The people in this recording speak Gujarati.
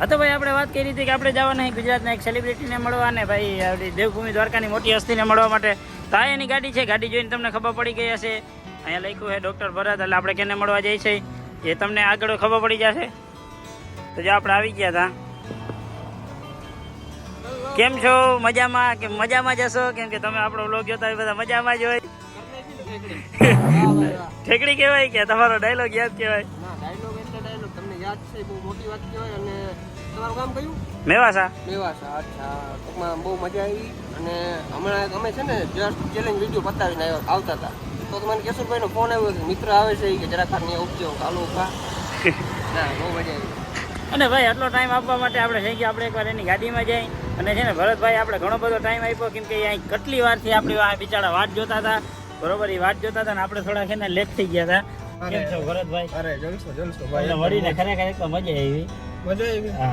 હા તો ભાઈ આપણે વાત કરી હતી કે આપણે જવાના છે ગુજરાતના એક સેલિબ્રિટીને મળવા ને ભાઈ આપણી દેવભૂમિ દ્વારકાની મોટી હસ્તીને મળવા માટે. તો આ એની ગાડી છે, ગાડી જોઈને તમને ખબર પડી ગઈ હશે. અહીંયા લખ્યું છે ડૉક્ટર ભરત, એટલે આપણે કેને મળવા જઈએ છીએ એ તમને આગળ ખબર પડી જશે. તો જો આપણે આવી ગયા હતા. કેમ છો? મજામાં? કે મજામાં જશો? કેમ કે તમે આપણો વ્લોગ જોતા હોય બધા મજામાં જ હોય. ઠેકડી કહેવાય કે તમારો ડાયલોગ યાદ કહેવાય? તમને યાદ છે, બહુ મોટી વાત કહેવાય. અને તમારું કામ કયું? મેવાસા. મેવાસા. અચ્છા, ટૂંકમાં બહુ મજા આવી. અને હમણાં અમે છે ને જસ્ટ ચેલેન્જ વિડીયો બતાવીને આવતા હતા તો મને કેશુરભાઈનો ફોન આવ્યો કે મિત્ર આવે છે કે જરાક આની ઉપજો ચાલુ કા. ના, બહુ મજા આવી. અને ભાઈ આટલો ટાઈમ આપવા માટે આપણે થઈ ગયા આપણે એકવાર એની ગાડીમાં જઈ અને છે ને ભરતભાઈ આપણે ઘણો બધો ટાઈમ આપ્યો, કેમ કે અહીં કેટલી વારથી આપણી બિચારા વાટ જોતા હતા. બરોબર, એ વાટ જોતા હતા ને આપણે થોડાક એને લેટ થઈ ગયા હતા. કેમ છો ભરતભાઈ? અરે જલસો ભાઈ, મળીને ખરેખર એક મજા આવી. મજા આવી. હા.